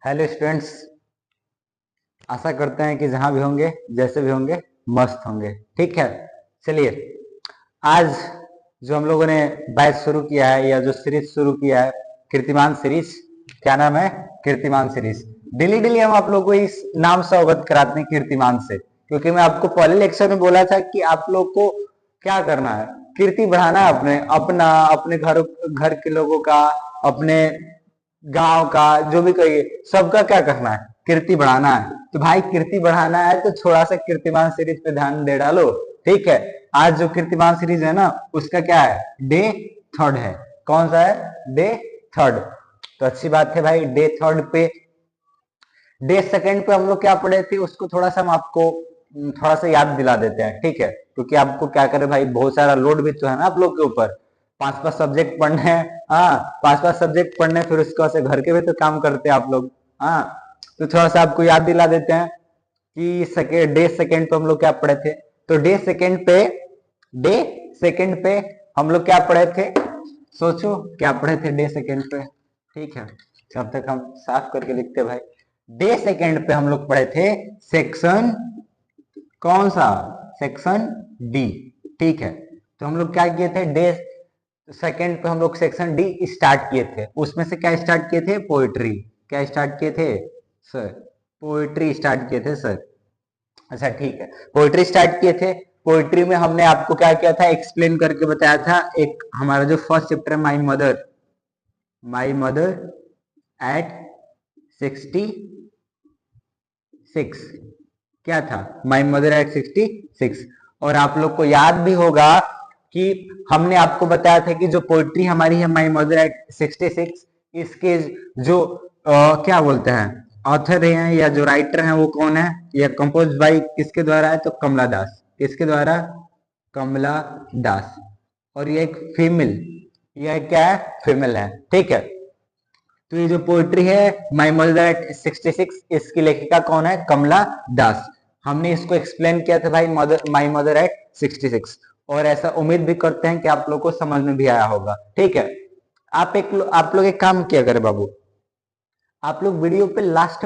Hello students, आशा करते हैं कि जहां भी होंगे जैसे भी होंगे मस्त होंगे। ठीक है, चलिए आज जो हम लोगों ने बैच शुरू किया है या जो सीरीज शुरू किया है कीर्तिमान सीरीज। क्या नाम है? कीर्तिमान सीरीज। डेली डेली हम आप लोगों को इस नाम से अवगत कराते हैं कीर्तिमान से, क्योंकि मैं आपको पहले लेक्चर में बोला था कि आप लोग को क्या करना है, कीर्ति बढ़ाना है अपने घर घर के लोगों का, अपने गांव का, जो भी कहिए सबका क्या करना है, कीर्ति बढ़ाना है। तो भाई कीर्ति बढ़ाना है तो थोड़ा सा कीर्तिमान सीरीज पे ध्यान दे डालो। ठीक है, आज जो कीर्तिमान सीरीज है ना उसका क्या है, डे थर्ड है। कौन सा है? Day third. तो अच्छी बात है भाई, डे थर्ड पे डे सेकंड पे हम लोग क्या पढ़े थे उसको थोड़ा सा हम आपको थोड़ा सा याद दिला देते हैं। ठीक है, क्योंकि आपको क्या करे भाई, बहुत सारा लोड भी तो है ना आप लोग के ऊपर। पांच पांच सब्जेक्ट पढ़ने हैं। हाँ, पांच पांच सब्जेक्ट पढ़ने, फिर उसके बाद से घर के भी तो काम करते हैं आप लोग। हाँ, तो थोड़ा सा आपको याद दिला देते हैं कि डे सेकंड पे हम लोग क्या पढ़े थे। तो डे सेकंड पे हम लोग क्या पढ़े थे, सोचो क्या पढ़े थे डे सेकंड पे। ठीक है, जब तक हम साफ करके लिखते भाई। डे सेकंड पे हम लोग पढ़े थे सेक्शन, कौन सा? Section D. ठीक है, तो हम लोग क्या किए थे, डे सेकंड पे हम लोग सेक्शन डी स्टार्ट किए थे। उसमें से क्या स्टार्ट किए थे? पोएट्री। क्या स्टार्ट किए थे सर? पोएट्री स्टार्ट किए थे सर। अच्छा ठीक है, पोएट्री स्टार्ट किए थे। पोएट्री में हमने आपको क्या किया था, एक्सप्लेन करके बताया था। एक हमारा जो first chapter my mother eight 66, क्या था? My mother eight 66। और आप लोग को याद भी होगा कि हमने आपको बताया था कि जो पोइट्री हमारी है माई मदर एट 66, इसके जो क्या बोलते हैं ऑथर हैं या जो राइटर हैं वो कौन है, या कंपोज बाई किसके द्वारा है? तो कमला दास। किसके द्वारा? कमला दास। और ये एक फीमेल, यह क्या है? फीमेल है। ठीक है, तो ये जो पोएट्री है माई मदर एट 66, इसकी लेखिका कौन है? कमला दास। हमने इसको एक्सप्लेन किया था भाई, माई मदर एट 66। और ऐसा उम्मीद भी करते हैं कि आप लोग को समझ में भी आया होगा। ठीक है, आप लोग एक काम किया करें बाबू, आप लोग वीडियो पे लास्ट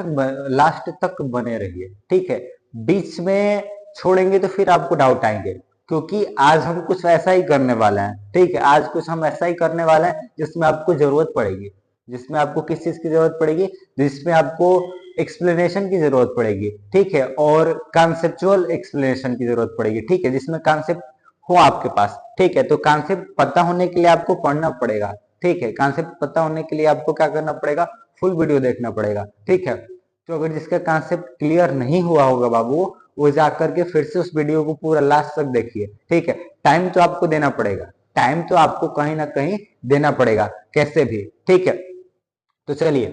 तक बने रहिए। ठीक है, बीच में छोड़ेंगे तो फिर आपको डाउट आएंगे, क्योंकि आज हम कुछ ऐसा ही करने वाले हैं। ठीक है, आज कुछ हम ऐसा ही करने वाले हैं जिसमें आपको जरूरत पड़ेगी। जिसमें आपको किस चीज की जरूरत पड़ेगी? जिसमें आपको एक्सप्लेनेशन की जरूरत पड़ेगी। ठीक है, और कॉन्सेप्चुअल एक्सप्लेनेशन की जरूरत पड़ेगी। ठीक है, जिसमें कॉन्सेप्ट हो आपके पास। ठीक है, तो कॉन्सेप्ट पता होने के लिए आपको पढ़ना पड़ेगा। ठीक है, कॉन्सेप्ट पता होने के लिए आपको क्या करना पड़ेगा? फुल वीडियो देखना पड़ेगा। ठीक है, तो अगर जिसका कॉन्सेप्ट क्लियर नहीं हुआ होगा बाबू, वो जाकर के फिर से उस वीडियो को पूरा लास्ट तक देखिए। ठीक है, टाइम तो आपको देना पड़ेगा, टाइम तो आपको कहीं ना कहीं देना पड़ेगा, कैसे भी। ठीक है, तो चलिए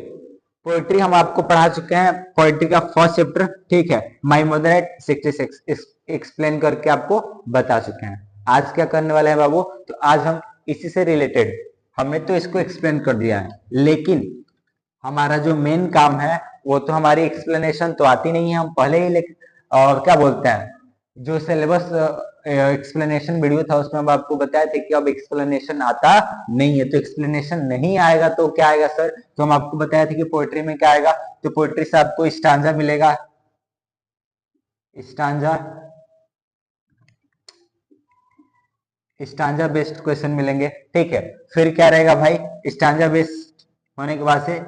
पोएट्री हम आपको पढ़ा चुके हैं, पोएट्री का फर्स्ट चैप्टर। ठीक है, माई मदर एट 66 एक्सप्लेन करके आपको बता चुके हैं। आज क्या करने वाले हैं बाबू? तो आज हम इसी से रिलेटेड, हमने तो इसको एक्सप्लेन कर दिया है, लेकिन हमारा जो मेन काम है वो तो हमारी एक्सप्लेनेशन तो आती नहीं है। हम पहले ही और क्या बोलते हैं, जो सिलेबस एक्सप्लेनेशन वीडियो था उसमें हम आपको बताए थे कि अब एक्सप्लेनेशन आता नहीं है। तो एक्सप्लेनेशन नहीं आएगा तो क्या आएगा सर? तो हम आपको बताए थे कि पोएट्री में क्या आएगा, तो पोएट्री से आपको स्टांजा मिलेगा, स्टांजा स्टांजा बेस्ड क्वेश्चन मिलेंगे। ठीक है, फिर क्या रहेगा भाई, स्टांजा बेस्ड होने के बाद से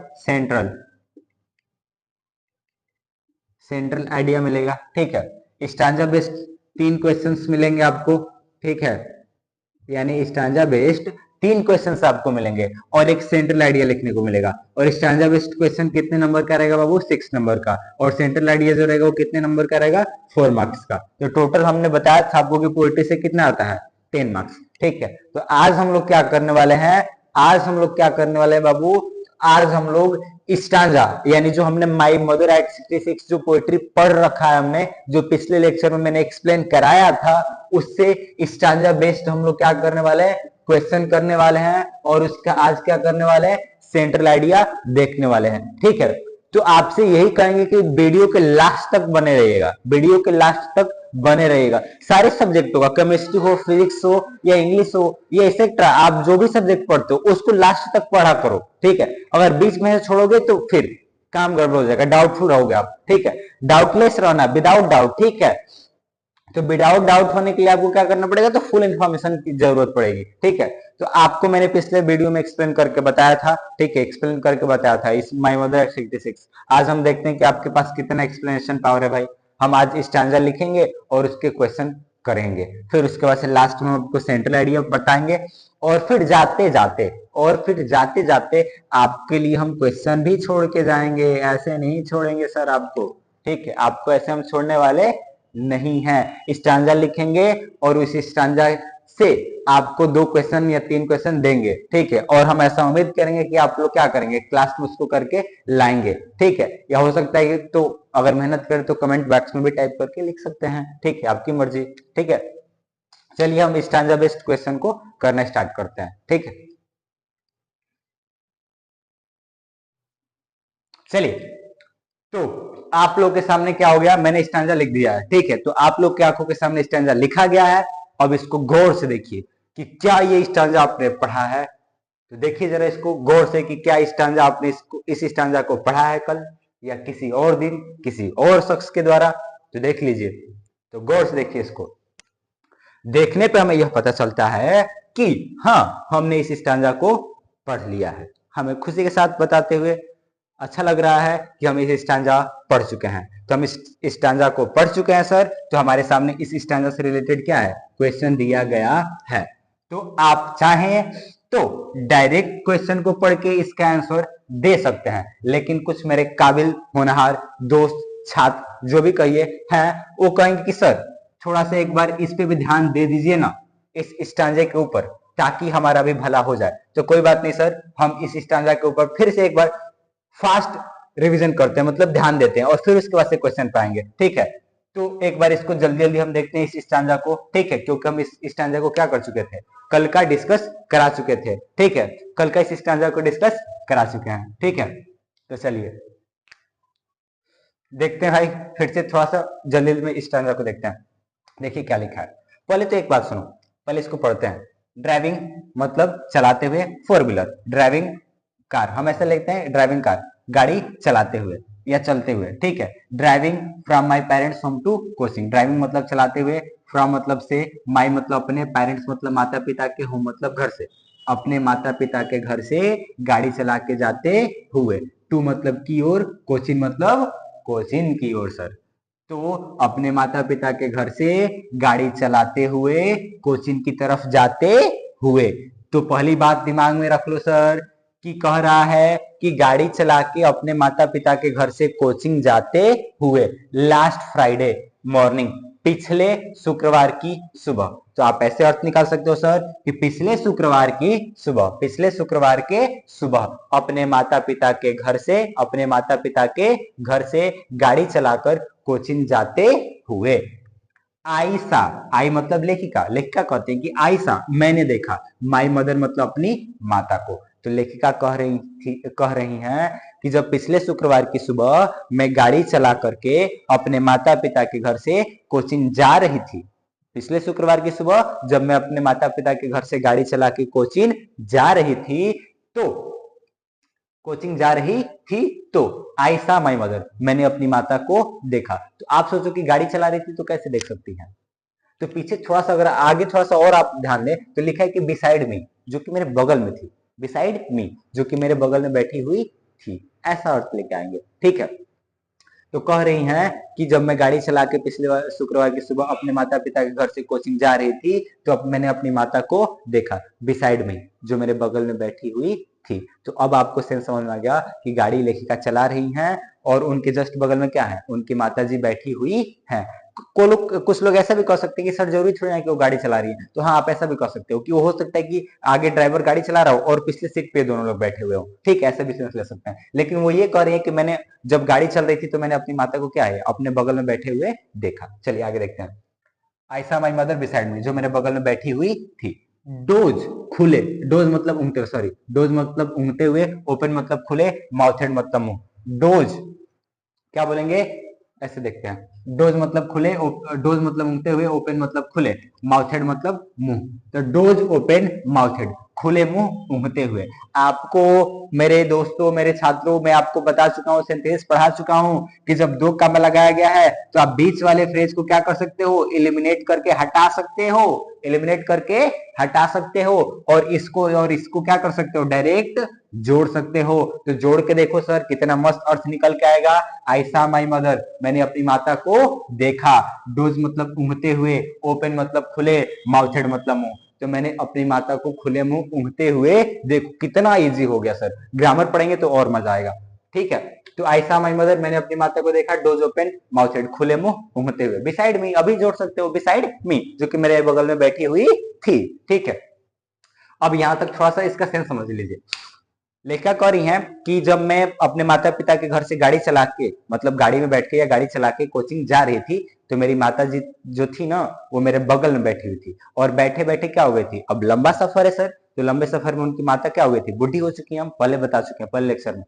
सेंट्रल आइडिया मिलेगा। ठीक है, स्टांजा बेस्ड 3 क्वेश्चंस मिलेंगे आपको। ठीक है, यानी स्टांजा बेस्ड 3 क्वेश्चंस आपको मिलेंगे और एक सेंट्रल आइडिया लिखने को मिलेगा। और स्टांजा बेस्ड क्वेश्चन कितने नंबर का रहेगा बाबू? 6 नंबर का। और सेंट्रल आइडिया जो रहेगा वो कितने नंबर का रहेगा? 4 मार्क्स का। तो टोटल हमने बताया था आपको कि पोएट्री से कितना आता है? 10 मार्क्स। ठीक है, तो आज हम लोग क्या करने वाले हैं, आज हम लोग क्या करने वाले हैं बाबू, आज हम लोग स्टांजा, यानी जो हमने माई मदर एट 66 जो पोएट्री पढ़ रखा है हमने, जो पिछले लेक्चर में मैंने एक्सप्लेन कराया था, उससे स्टांजा बेस्ड हम लोग क्या करने वाले हैं, क्वेश्चन करने वाले हैं। और उसका आज क्या करने वाले हैं, सेंट्रल आइडिया देखने वाले हैं। ठीक है, तो आपसे यही कहेंगे कि वीडियो के लास्ट तक बने रहिएगा, वीडियो के लास्ट तक बने रहिएगा। सारे सब्जेक्टों का, केमिस्ट्री हो, फिजिक्स हो या इंग्लिश हो या एक्सेट्रा, आप जो भी सब्जेक्ट पढ़ते हो उसको लास्ट तक पढ़ा करो। ठीक है, अगर बीच में छोड़ोगे तो फिर काम गड़बड़ हो जाएगा, डाउटफुल रहोगे आप, ठीक है। डाउटलेस रहना, विदाउट डाउट, ठीक है। तो विदाउट डाउट होने के लिए आपको क्या करना पड़ेगा, तो फुल इंफॉर्मेशन की जरूरत पड़ेगी, ठीक है। तो आपको मैंने पिछले वीडियो में एक्सप्लेन करके बताया था, ठीक है, एक्सप्लेन करके बताया था इस माय मदर X66। आज हम देखते हैं कि आपके पास कितना एक्सप्लेनेशन पावर है भाई। हम आज स्टैंजा लिखेंगे और उसके क्वेश्चन करेंगे, फिर उसके बाद से लास्ट में आपको सेंट्रल आइडिया बताएंगे, और फिर जाते जाते आपके लिए हम क्वेश्चन भी छोड़ के जाएंगे। ऐसे नहीं छोड़ेंगे सर आपको, ठीक है, आपको ऐसे हम छोड़ने वाले नहीं है। स्टैंजा लिखेंगे और उस स्टैंजा से आपको 2 क्वेश्चन या 3 क्वेश्चन देंगे, ठीक है। और हम ऐसा उम्मीद करेंगे कि आप लोग क्या करेंगे, क्लास में उसको करके लाएंगे, ठीक है। या हो सकता है तो अगर मेहनत करें तो कमेंट बॉक्स में भी टाइप करके लिख सकते हैं, ठीक है, आपकी मर्जी, ठीक है। चलिए हम स्टैंजा बेस्ड क्वेश्चन को करना स्टार्ट करते हैं, ठीक है। चलिए, तो आप लोग के सामने क्या हो गया, मैंने स्टैंजा लिख दिया है, ठीक है। तो आप लोग के आंखों के सामने स्टैंजा लिखा गया है। अब इसको गौर से देखिए कि क्या ये स्टैंजा आपने पढ़ा है। तो देखिए जरा इसको गौर से कि क्या स्टैंजा आपने इस स्टैंजा को पढ़ा है कल या किसी और दिन किसी और शख्स के द्वारा। तो देख लीजिए, तो गौर से देखिए इसको। देखने पे हमें यह पता चलता है कि हाँ, हमने इस स्टैंजा को पढ़ लिया है। हमें खुशी के साथ बताते हुए अच्छा लग रहा है कि हम इस स्टैंजा पढ़ चुके हैं। तो हम इस स्टैंजा को पढ़ चुके हैं सर। तो हमारे सामने इस स्टैंजा से रिलेटेड क्या है, क्वेश्चन दिया गया है। तो आप चाहें तो डायरेक्ट क्वेश्चन को पढ़ के इसका आंसर दे सकते हैं, लेकिन कुछ मेरे काबिल होनहार दोस्त छात्र जो भी कहिए हैं, वो कहेंगे कि सर थोड़ा सा एक बार इस पे भी ध्यान दे दीजिए ना, इस स्टैंजा के ऊपर, ताकि हमारा भी भला हो जाए। तो कोई बात नहीं सर, हम इस स्टैंजा के ऊपर फिर से एक बार फास्ट रिवीजन करते हैं, मतलब ध्यान देते हैं, और फिर उसके बाद से क्वेश्चन पाएंगे, ठीक है। तो एक बार इसको जल्दी जल्दी हम देखते हैं इस स्टैंजा को, ठीक है, क्योंकि हम इस स्टैंजा को क्या कर चुके थे, कल का डिस्कस करा चुके थे, ठीक है। कल का इस स्टैंजा को डिस्कस करा चुके हैं, ठीक है। तो चलिए देखते हैं भाई, फिर से थोड़ा सा जल्दी में इस स्टैंजा को देखते हैं। देखिए क्या लिखा है। पहले तो एक बात सुनो, पहले इसको पढ़ते हैं। ड्राइविंग मतलब चलाते हुए, 4 व्हीलर, ड्राइविंग कार, हम ऐसे लिखते हैं ड्राइविंग कार, गाड़ी चलाते हुए या चलते हुए, ठीक है। Driving from my parents home to coaching, driving मतलब चलाते हुए, फ्रॉम मतलब से, माई मतलब अपने, पेरेंट्स मतलब माता पिता के, होम मतलब घर से, अपने माता पिता के घर से गाड़ी चला के जाते हुए, टू मतलब की ओर, कोचिंग मतलब कोचिंग की ओर सर। तो अपने माता पिता के घर से गाड़ी चलाते हुए कोचिंग की तरफ जाते हुए। तो पहली बात दिमाग में रख लो सर कि कह रहा है कि गाड़ी चला के अपने माता पिता के घर से कोचिंग जाते हुए लास्ट फ्राइडे मॉर्निंग, पिछले शुक्रवार की सुबह। तो आप ऐसे अर्थ निकाल सकते हो सर कि पिछले शुक्रवार की सुबह, पिछले शुक्रवार के सुबह अपने माता पिता के घर से, अपने माता पिता के घर से गाड़ी चलाकर कोचिंग जाते हुए। आयशा, आई मतलब लेखिका, लेखिका कहते हैं कि आयशा मैंने देखा, माई मदर मतलब अपनी माता को। तो लेखिका कह रही हैं कि जब पिछले शुक्रवार की सुबह मैं गाड़ी चला करके अपने माता पिता के घर से कोचिंग जा रही थी, पिछले शुक्रवार की सुबह जब मैं अपने माता पिता के घर से गाड़ी चला के कोचिंग जा रही थी, तो कोचिंग जा रही थी तो आई सा माई मदर, मैंने अपनी माता को देखा। तो आप सोचो कि गाड़ी चला रही थी तो कैसे देख सकती हैं। तो पीछे थोड़ा सा अगर आगे थोड़ा सा और आप ध्यान दें तो लिखा है कि बिसाइड मी, जो कि मेरे बगल में थी, बिसाइड मी जो कि मेरे बगल में बैठी हुई थी, ऐसा अर्थ लेके आएंगे, ठीक है। तो कह रही हैं कि जब मैं गाड़ी चला के पिछले शुक्रवार की सुबह अपने माता पिता के घर से कोचिंग जा रही थी, तो अब मैंने अपनी माता को देखा, बिसाइड में, जो मेरे बगल में बैठी हुई थी। तो अब आपको सेंस समझ में आ गया कि गाड़ी लेखिका चला रही हैं और उनके जस्ट बगल में क्या है, उनकी माता जी बैठी हुई हैं। कुछ लोग ऐसा भी कह सकते हैं कि सर जरूरी थोड़ी ना कि वो गाड़ी चला रही है। तो हाँ, आप ऐसा भी कह सकते हो कि वो हो सकता है कि आगे ड्राइवर गाड़ी चला रहा हो और पिछले सीट पे दोनों लोग बैठे हुए हो, ठीक है, ऐसा भी सेंस ले सकते हैं। लेकिन वो ये कह रही है कि मैंने जब गाड़ी चल रही थी तो मैंने अपनी माता को क्या है, अपने बगल में बैठे हुए देखा। चलिए आगे देखते हैं। आई सा माई मदर बिसाइड मी, जो मेरे बगल में बैठी हुई थी। डोज खुले, डोज मतलब ऊँगते, सॉरी, डोज मतलब ऊँगते हुए, ओपन मतलब खुले, माउथ हेड मतलब मुंह। डोज क्या बोलेंगे, ऐसे देखते हैं। डोज मतलब खुले, डोज मतलब ऊँगते हुए, ओपन मतलब खुले, माउथ हेड मतलब मुंह। तो डोज ओपन माउथ हेड, खुले मुंह ऊँघते हुए। आपको मेरे दोस्तों, मेरे छात्रों, मैं आपको बता चुका हूँ, सेंटेंस पढ़ा चुका हूँ कि जब दो कमा लगाया गया है तो आप बीच वाले फ्रेज को क्या कर सकते हो, एलिमिनेट करके हटा सकते हो, एलिमिनेट करके हटा सकते हो, और इसको क्या कर सकते हो, डायरेक्ट जोड़ सकते हो। तो जोड़ के देखो सर कितना मस्त अर्थ निकल के आएगा। आई सा माई मदर, मैंने अपनी माता को देखा। डोज मतलब ऊँघते हुए, ओपन मतलब खुले, माउथेड मतलब मुंह। तो मैंने अपनी माता को खुले मुंह ऊँघते हुए देखो, कितना इजी हो गया सर। ग्रामर पढ़ेंगे तो और मजा आएगा। ठीक है, तो आई सा माई मदर, मैंने अपनी माता को देखा, डोज ओपन माउथेड, खुले मुंह ऊँघते हुए, बिसाइड मी, अभी जोड़ सकते हो, बिसाइड मी, जो कि मेरे बगल में बैठी हुई थी। ठीक है, अब यहां तक थोड़ा सा इसका सेंस समझ लीजिए। लेखक और हैं कि जब मैं अपने माता पिता के घर से गाड़ी चला के, मतलब गाड़ी में बैठ के या गाड़ी चला के कोचिंग जा रही थी, तो मेरी माता जी जो थी ना, वो मेरे बगल में बैठी हुई थी, और बैठे बैठे क्या हो गई थी, अब लंबा सफर है सर, तो लंबे सफर में उनकी माता क्या हो गई थी, बुढ़ी हो चुकी है, हम पहले बता चुके हैं पहले लेक्चर में।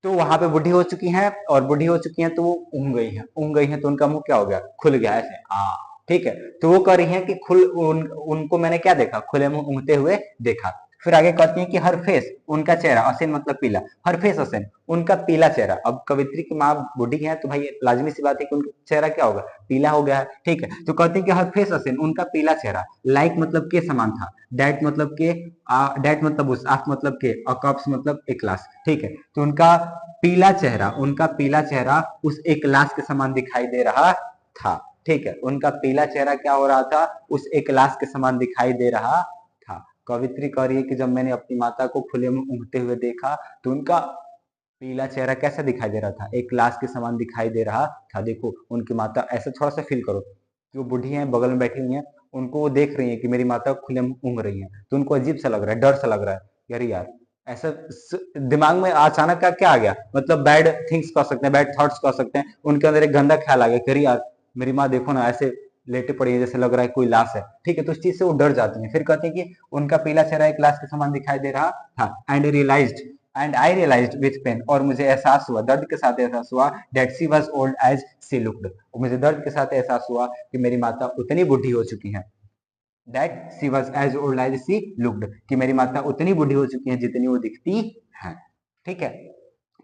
तो वहां पे बुढ़ी हो चुकी हैं, और बुढ़ी हो चुकी हैं तो वो ऊँघ गई हैं, ऊँघ गई हैं तो उनका मुंह क्या हो गया, खुल गया ऐसे। हाँ ठीक है, तो वो कह रही हैं कि उनको मैंने क्या देखा, खुले मुंह ऊँघते हुए देखा। फिर आगे कहती हैं कि हर फेस, उनका चेहरा, असिन मतलब पीला, हर फेस असिन, उनका पीला चेहरा। अब कवित्री की माँ बूढ़ी है तो भाई लाजमी सी बात है कि उनका चेहरा क्या होगा, पीला हो गया है। ठीक है, तो कहते हैं कि हर फेस असिन, उनका पीला चेहरा, लाइक मतलब के समान था, डैट मतलब के, डैट मतलब उस, आफ मतलब के, अकप्स मतलब एक लाश। ठीक है, तो उनका पीला चेहरा, उनका पीला चेहरा उस एक लाश के समान दिखाई दे रहा था। ठीक है, उनका पीला चेहरा क्या हो रहा था, उस एक लाश के समान दिखाई दे रहा था। कवित्री कह रही है कि जब मैंने अपनी माता को खुले मुंह ऊँघते हुए देखा तो उनका पीला चेहरा कैसा दिखाई दे रहा था, एक लाश के समान दिखाई दे रहा था। देखो उनकी माता, ऐसा थोड़ा सा फील करो कि वो बुढ़ी है, बगल में बैठी हुई है, उनको वो देख रही है कि मेरी माता खुले मुंह ऊँघ रही है, तो उनको अजीब सा लग रहा है, डर सा लग रहा है, यार यार ऐसा दिमाग में अचानक का क्या आ गया, मतलब बैड थिंग्स कह सकते हैं, बैड थॉट्स कह सकते हैं, उनके अंदर एक गंदा ख्याल आ गया कि यार मेरी माँ देखो ना ऐसे लेटे पड़ी है, जैसे लग रहा है कोई लाश है। ठीक है, तो उस चीज से वो डर जाती है। फिर कहते हैं कि उनका पीला चेहरा एक लाश के समान दिखाई दे रहा था, and I realized with pain, और मुझे एहसास हुआ, दर्द के साथ एहसास हुआ, that she was old as she looked, मुझे दर्द के साथ एहसास हुआ कि मेरी माता उतनी बुढ़ी हो चुकी हैं, that she was as old as she looked, कि मेरी माता उतनी बुढ़ी हो चुकी हैं जितनी वो दिखती हैं। ठीक है,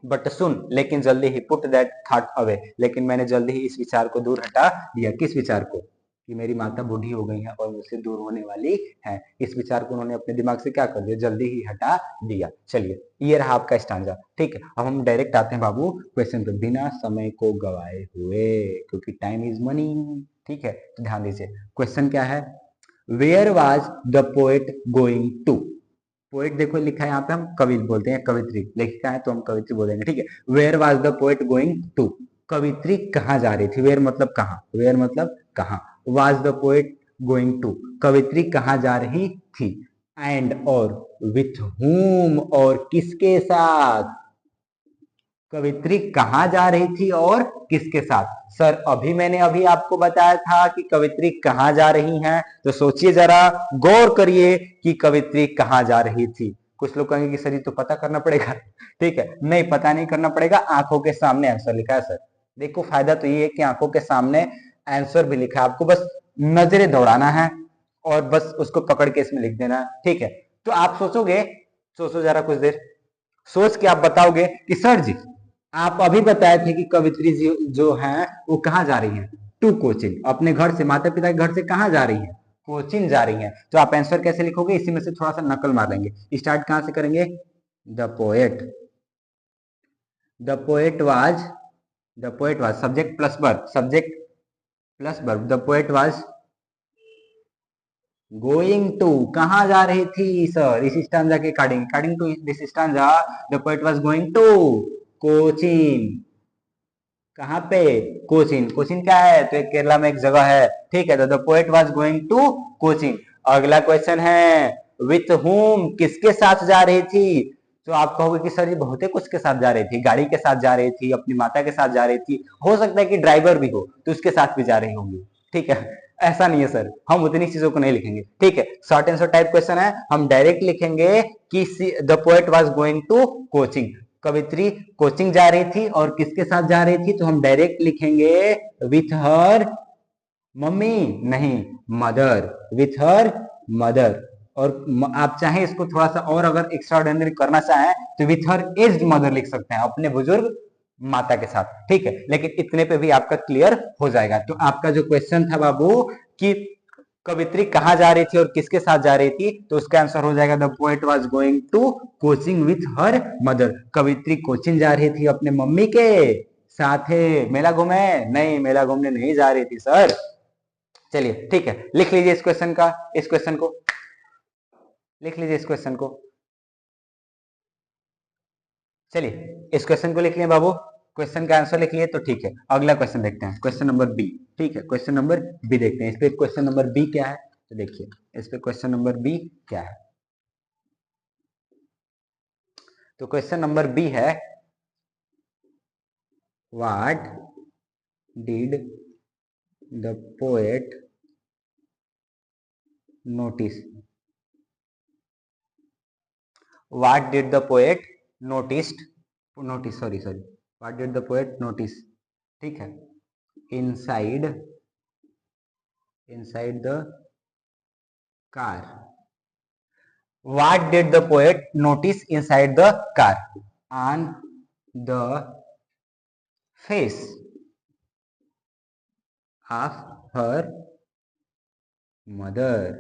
बट सुन, लेकिन जल्दी ही, पुट दैट थॉट अवे, लेकिन मैंने जल्दी ही इस विचार को दूर हटा दिया। किस विचार को, कि मेरी माता बूढ़ी हो गई है और मुझसे दूर होने वाली है। इस विचार को उन्होंने अपने दिमाग से क्या कर दिया, जल्दी ही हटा दिया। चलिए, ये रहा आपका स्टांजा। ठीक है, अब हम डायरेक्ट आते हैं बाबू क्वेश्चन पे, बिना समय को गवाए हुए, क्योंकि टाइम इज मनी। ठीक है, तो ध्यान दीजिए, क्वेश्चन क्या है, where was the poet going to. Poet देखो लिखा है यहाँ पे, हम कवि बोलते हैं, कवित्री लेखिका है तो हम कवित्री बोलेंगे। ठीक है, where was the poet going to, कवित्री कहाँ जा रही थी, वेयर मतलब कहाँ, वेयर मतलब कहाँ, was the poet going to, कवित्री कहाँ जा रही थी, एंड और विथ हुम, और किसके साथ, कवित्री कहाँ जा रही थी और किसके साथ। सर अभी आपको बताया था कि कवित्री कहाँ जा रही हैं, तो सोचिए जरा, गौर करिए कि कवित्री कहाँ जा रही थी। कुछ लोग कहेंगे कि सर ये तो पता करना पड़ेगा। ठीक है, नहीं पता नहीं करना पड़ेगा, आंखों के सामने आंसर लिखा है सर। देखो फायदा तो ये है कि आंखों के सामने आंसर भी लिखा है, आपको बस नजरें दौड़ाना है और बस उसको पकड़ के इसमें लिख देना है। ठीक है, तो आप सोचोगे, सोचो जरा कुछ देर, सोच के आप बताओगे कि सर जी आप अभी बताए थे कि कवित्री जी जो है वो कहाँ जा रही है, टू कोचिंग, अपने घर से, माता पिता के घर से कहाँ जा रही है, कोचिंग जा रही है। तो आप आंसर कैसे लिखोगे, इसी में से थोड़ा सा नकल मार लेंगे। स्टार्ट कहां से करेंगे, the poet, the poet was subject plus verb, subject plus verb, the poet was going to, कहाँ जा रही थी सर, इस स्टांजा के according, according to this stanza the poet was going to coaching, कहाँ पे, कोचिन, कोचिन क्या है, तो एक केरला में एक जगह है। ठीक है, तो the poet was going to Cochin. अगला क्वेश्चन है, विथ हुम, किसके साथ जा रही थी। तो आप कहोगे कि सर ये बहुते कुछ के साथ जा रही थी, गाड़ी के साथ जा रही थी, अपनी माता के साथ जा रही थी, हो सकता है कि ड्राइवर भी हो तो उसके साथ भी जा रही होंगी। ठीक है, ऐसा नहीं है सर, हम उतनी चीजों को नहीं लिखेंगे। ठीक है, शॉर्ट आंसर टाइप क्वेश्चन है, हम डायरेक्ट लिखेंगे कि the poet was going to coaching, कवित्री कोचिंग जा रही थी और किसके साथ जा रही थी, तो हम डायरेक्ट लिखेंगे विथ हर मम्मी, नहीं मदर, विथ हर मदर। और आप चाहें इसको थोड़ा सा और अगर एक्स्ट्रा ऑर्डिनरी करना चाहें तो विथ हर एज्ड मदर लिख सकते हैं, अपने बुजुर्ग माता के साथ, ठीक है। लेकिन इतने पे भी आपका क्लियर हो जाएगा। तो आपका जो क्वेश्चन था बाबू कि कवित्री कहाँ जा रही थी और किसके साथ जा रही थी, तो उसका आंसर हो जाएगा the poet was going to coaching with her mother. कवित्री कोचिंग जा रही थी अपने मम्मी के साथ। है मेला घूमे? नहीं, मेला घूमने नहीं जा रही थी सर। चलिए ठीक है, लिख लीजिए इस क्वेश्चन का, इस क्वेश्चन को लिख लीजिए, इस क्वेश्चन को। चलिए इस क्वेश्चन को लिख लिए बाबू, क्वेश्चन का आंसर लिख लिए तो ठीक है। अगला क्वेश्चन देखते हैं, क्वेश्चन नंबर बी। ठीक है, क्वेश्चन नंबर बी देखते हैं। इस पे क्वेश्चन नंबर बी क्या है, तो देखिए इस पे क्वेश्चन नंबर बी क्या है। तो क्वेश्चन नंबर बी है, what did the poet notice, what did the poet noticed, notice sorry sorry what did the poet notice, ठीक है, inside inside the car, what did the poet notice inside the car, on the face of her mother।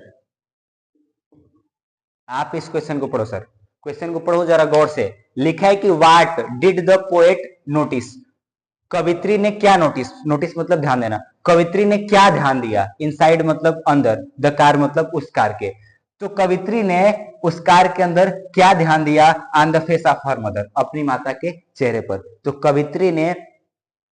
आप इस question को पढ़ो sir, question को पढ़ो जरा गौर से। लिखा है कि what did the poet notice, कवित्री ने क्या नोटिस, नोटिस मतलब ध्यान देना, कवित्री ने क्या ध्यान दिया, इनसाइड मतलब अंदर, द कार मतलब उस कार के। तो कवित्री ने उस कार के अंदर क्या ध्यान दिया, on the face of her mother, अपनी माता के चेहरे पर। तो कवित्री ने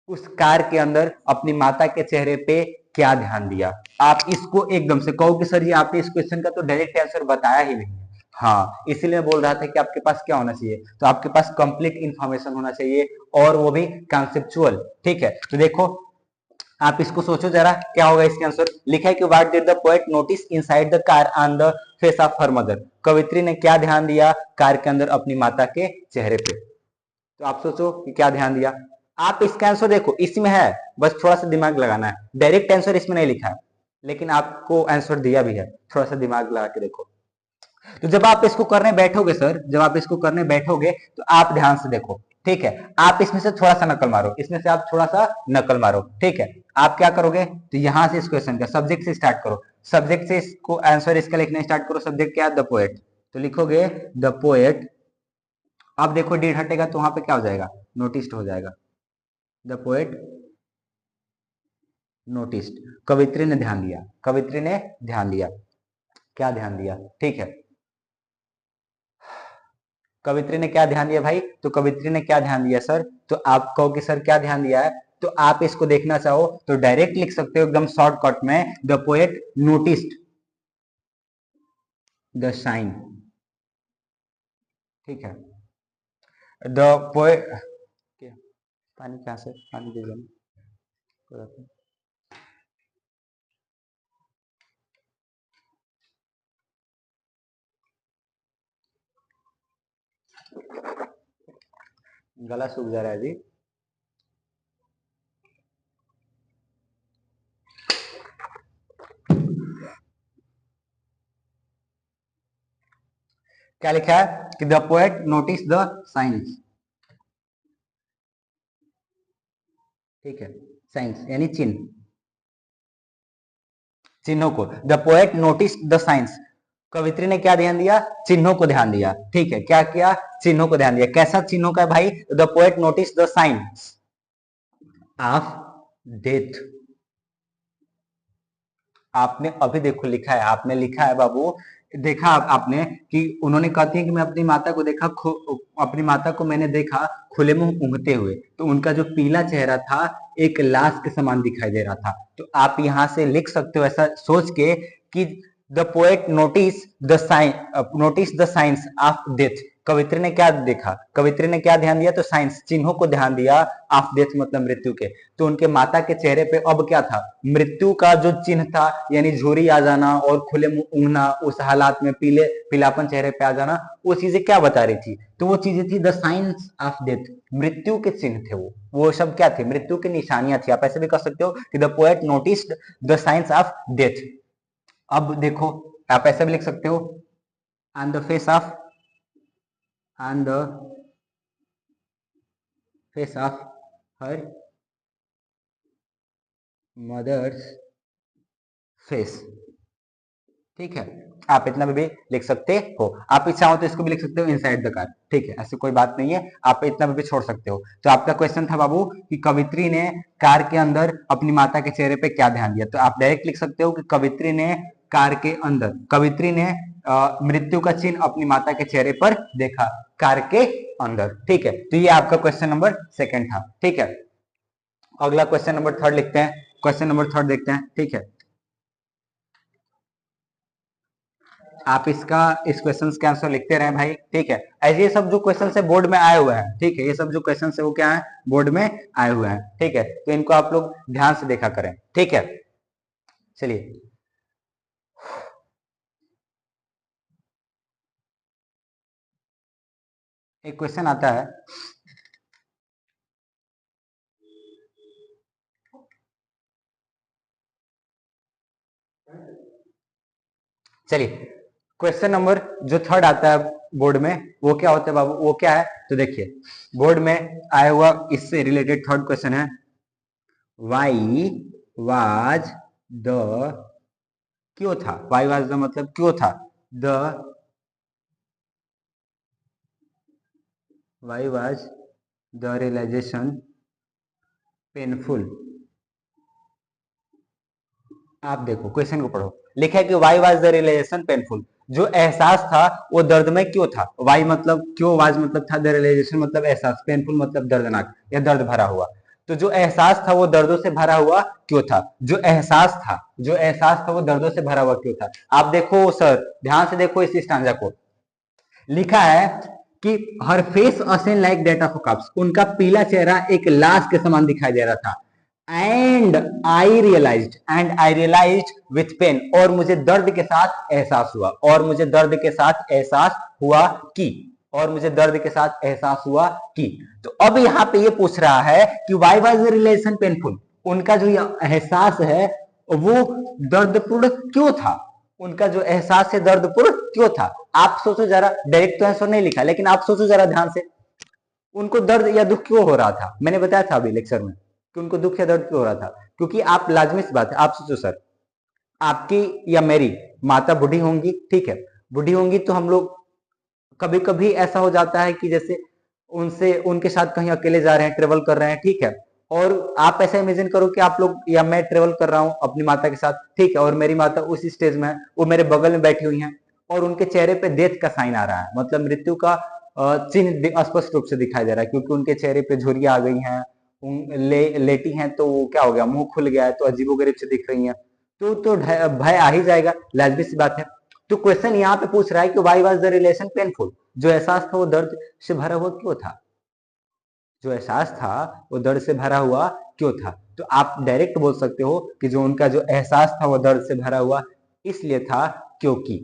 उस कार के अंदर अपनी माता के चेहरे पे क्या ध्यान दिया। आप इसको एकदम से कहो कि सर जी आपने इस क्वेश्चन का तो डायरेक्ट आंसर बताया ही नहीं। हाँ, इसीलिए मैं बोल रहा था कि आपके पास क्या होना चाहिए, तो आपके पास कंप्लीट इंफॉर्मेशन होना चाहिए और वो भी कॉन्सेप्चुअल। ठीक है, तो देखो आप इसको सोचो जरा, क्या होगा इसके आंसर। लिखा है कि what did the poet notice inside the car on the face of her mother, कवित्री ने क्या ध्यान दिया कार के अंदर अपनी माता के चेहरे पे। तो आप सोचो कि क्या ध्यान दिया। आप इसका आंसर देखो इसमें है, बस थोड़ा सा दिमाग लगाना है। डायरेक्ट आंसर इसमें नहीं लिखा है, लेकिन आपको आंसर दिया भी है, थोड़ा सा दिमाग लगा के देखो। तो जब आप इसको करने बैठोगे सर, जब आप इसको करने बैठोगे तो आप ध्यान से देखो, ठीक है। आप इसमें से थोड़ा सा नकल मारो, इसमें से आप थोड़ा सा नकल मारो, ठीक है। आप क्या करोगे, तो यहां से इस क्वेश्चन का सब्जेक्ट से स्टार्ट करो, सब्जेक्ट से इसको आंसर इसका लिखना स्टार्ट करो। सब्जेक्ट क्या है, द पोएट, तो लिखोगे द पोएट। अब देखो डीड हटेगा तो वहां पे क्या हो जाएगा, नोटिस्ड हो जाएगा। द पोएट नोटिस्ड, कवित्री ने ध्यान दिया, कवित्री ने ध्यान दिया, क्या ध्यान दिया, ठीक है। कवित्री ने क्या ध्यान दिया भाई, तो कवित्री ने क्या ध्यान दिया सर, तो आप कहो कि सर क्या ध्यान दिया है। तो आप इसको देखना चाहो तो डायरेक्ट लिख सकते हो एकदम शॉर्टकट में, the poet noticed the sign, ठीक है। द पोएट, पानी कहां से, पानी दे देना, गला सूख जा रहा है जी। क्या लिखा है कि the poet notice the signs, ठीक है, साइंस यानी चिन्ह, चिन्हों को। The poet notice the signs, कवित्री ने क्या ध्यान दिया, चिन्हों को ध्यान दिया, ठीक है। क्या किया, चिन्हों को ध्यान दिया। कैसा चिन्हों का भाई, the poet notice the signs of death. आपने अभी देखो लिखा है, आपने लिखा है बाबू, देखा आपने कि उन्होंने कहती है कि मैं अपनी माता को देखा, अपनी माता को मैंने देखा खुले मुंह ऊँघते हुए, तो उनका जो पीला चेहरा था एक लाश के समान दिखाई दे रहा था। तो आप यहां से लिख सकते हो ऐसा सोच के कि the poet notice the signs of death, कवित्री ने क्या देखा, कवित्री ने क्या ध्यान दिया, तो साइंस चिन्हों को ध्यान दिया, ऑफ डेथ मतलब मृत्यु के। तो उनके माता के चेहरे पे अब क्या था, मृत्यु का जो चिन्ह था, यानी झुर्री आ जाना और खुले मुंह ऊँघना, उस हालात में पीलापन चेहरे पे आ जाना, वो चीजें क्या बता रही थी, तो वो चीजें थी द साइंस ऑफ डेथ, मृत्यु के चिन्ह थे वो सब क्या थे, मृत्यु की निशानियां थी। आप ऐसे भी कह सकते हो कि the poet noticed the signs of death. अब देखो आप ऐसा भी लिख सकते हो on the face of on the face of her mother's face. ठीक है, आप इतना भी लिख सकते हो। आप इच्छा हो तो इसको भी लिख सकते हो इनसाइड द कार। ठीक है, ऐसी कोई बात नहीं है, आप इतना भी छोड़ सकते हो। तो आपका क्वेश्चन था बाबू कि कवित्री ने कार के अंदर अपनी माता के चेहरे पे क्या ध्यान दिया। तो आप डायरेक्ट लिख सकते हो कि कवित्री ने कार के अंदर, कवित्री ने मृत्यु का चिन्ह अपनी माता के चेहरे पर देखा कार के अंदर। ठीक है, तो ये आपका क्वेश्चन नंबर सेकंड था। ठीक है, अगला क्वेश्चन नंबर थर्ड लिखते हैं। क्वेश्चन नंबर थर्ड देखते हैं। ठीक है, आप इसका इस क्वेश्चन के आंसर लिखते रहे भाई। ठीक है, ऐसे ये सब जो क्वेश्चन है बोर्ड में आए हुए हैं। ठीक है, ये सब जो क्वेश्चन है वो क्या है, बोर्ड में आए हुए हैं। ठीक है, तो इनको आप लोग ध्यान से देखा करें। ठीक है, चलिए एक क्वेश्चन आता है, चलिए क्वेश्चन नंबर जो थर्ड आता है बोर्ड में, वो क्या होता है बाबू, वो क्या है तो देखिए, बोर्ड में आया हुआ इससे रिलेटेड थर्ड क्वेश्चन है, वाई वाज द, क्यों था, वाई वाज द मतलब क्यों था, the why was the realization painful. आप देखो क्वेश्चन को पढ़ो, लिखा है कि why was the realization painful, जो एहसास था वो दर्दमय क्यों था। वाई मतलब क्यों, वाज मतलब था, द रियलाइजेशन मतलब एहसास, पेनफुल मतलब दर्दनाक या दर्द भरा हुआ। तो जो एहसास था वो दर्दों से भरा हुआ क्यों था, जो एहसास था, जो एहसास था वो दर्दों से भरा हुआ क्यों था। आप देखो सर, ध्यान से देखो इस स्टैंजा को, लिखा है कि हर फेस असेन लाइक डेट ऑफ कप्स, उनका पीला चेहरा एक लाश के समान दिखाई दे रहा था। And I realized with pain, और मुझे दर्द के साथ एहसास हुआ, और मुझे दर्द के साथ एहसास हुआ कि, और मुझे दर्द के साथ एहसास हुआ कि। तो अब यहाँ पे ये पूछ रहा है कि why was the relation painful, उनका जो एहसास है वो दर्दपूर्ण क्यों था, उनका जो एहसास है दर्दपूर्ण क्यों था। आप सोचो जरा, डायरेक्ट तो आंसर नहीं लिखा, लेकिन आप सोचो जरा ध्यान से, उनको दर्द या दुख क्यों हो रहा था। मैंने बताया था अभी लेक्चर में कि उनको दुख या दर्द क्यों हो रहा था, क्योंकि आप लाजमी सी बात है, आप सोचो सर, आपकी या मेरी माता बूढ़ी होंगी, ठीक है, बूढ़ी होंगी तो हम लोग कभी कभी ऐसा हो जाता है कि जैसे उनसे, उनके साथ कहीं अकेले जा रहे हैं, ट्रेवल कर रहे हैं, ठीक है, और आप ऐसा इमेजिन करो कि आप लोग या मैं ट्रेवल कर रहा हूं अपनी माता के साथ, ठीक है, और मेरी माता उस स्टेज में है, वो मेरे बगल में बैठी हुई हैं, और उनके चेहरे पे डेथ का साइन आ रहा है, मतलब मृत्यु का चिन्ह स्पष्ट रूप से दिखाई दे रहा है, क्योंकि उनके चेहरे पे झुर्रियां आ गई हैं, लेटी हैं तो क्या हो गया, मुंह खुल गया है, तो अजीबोगरीब से दिख रही हैं, तो भय आ ही जाएगा, लाजमी सी बात है। तो क्वेश्चन यहाँ पे पूछ रहा है कि why was the relation painful, जो एहसास था वो दर्द से भरा हुआ क्यों था, जो एहसास था वो दर्द से भरा हुआ क्यों था। तो आप डायरेक्ट बोल सकते हो कि जो उनका जो एहसास था वो दर्द से भरा हुआ इसलिए था क्योंकि,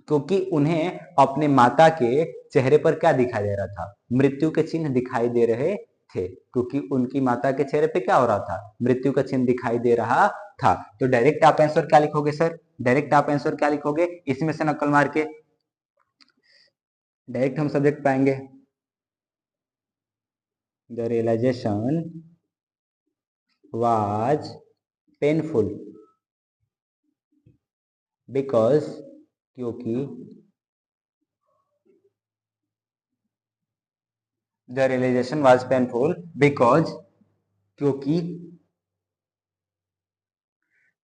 क्योंकि उन्हें अपने माता के चेहरे पर क्या दिखाई दे रहा था, मृत्यु के चिन्ह दिखाई दे रहे थे, क्योंकि उनकी माता के चेहरे पे क्या हो रहा था, मृत्यु का चिन्ह दिखाई दे रहा था। तो डायरेक्ट आप आंसर क्या लिखोगे सर, डायरेक्ट आप आंसर क्या लिखोगे, इसमें से नकल मार के डायरेक्ट हम सब्जेक्ट पाएंगे, the realisation was painful because, क्योंकि, the realisation was painful because, क्योंकि,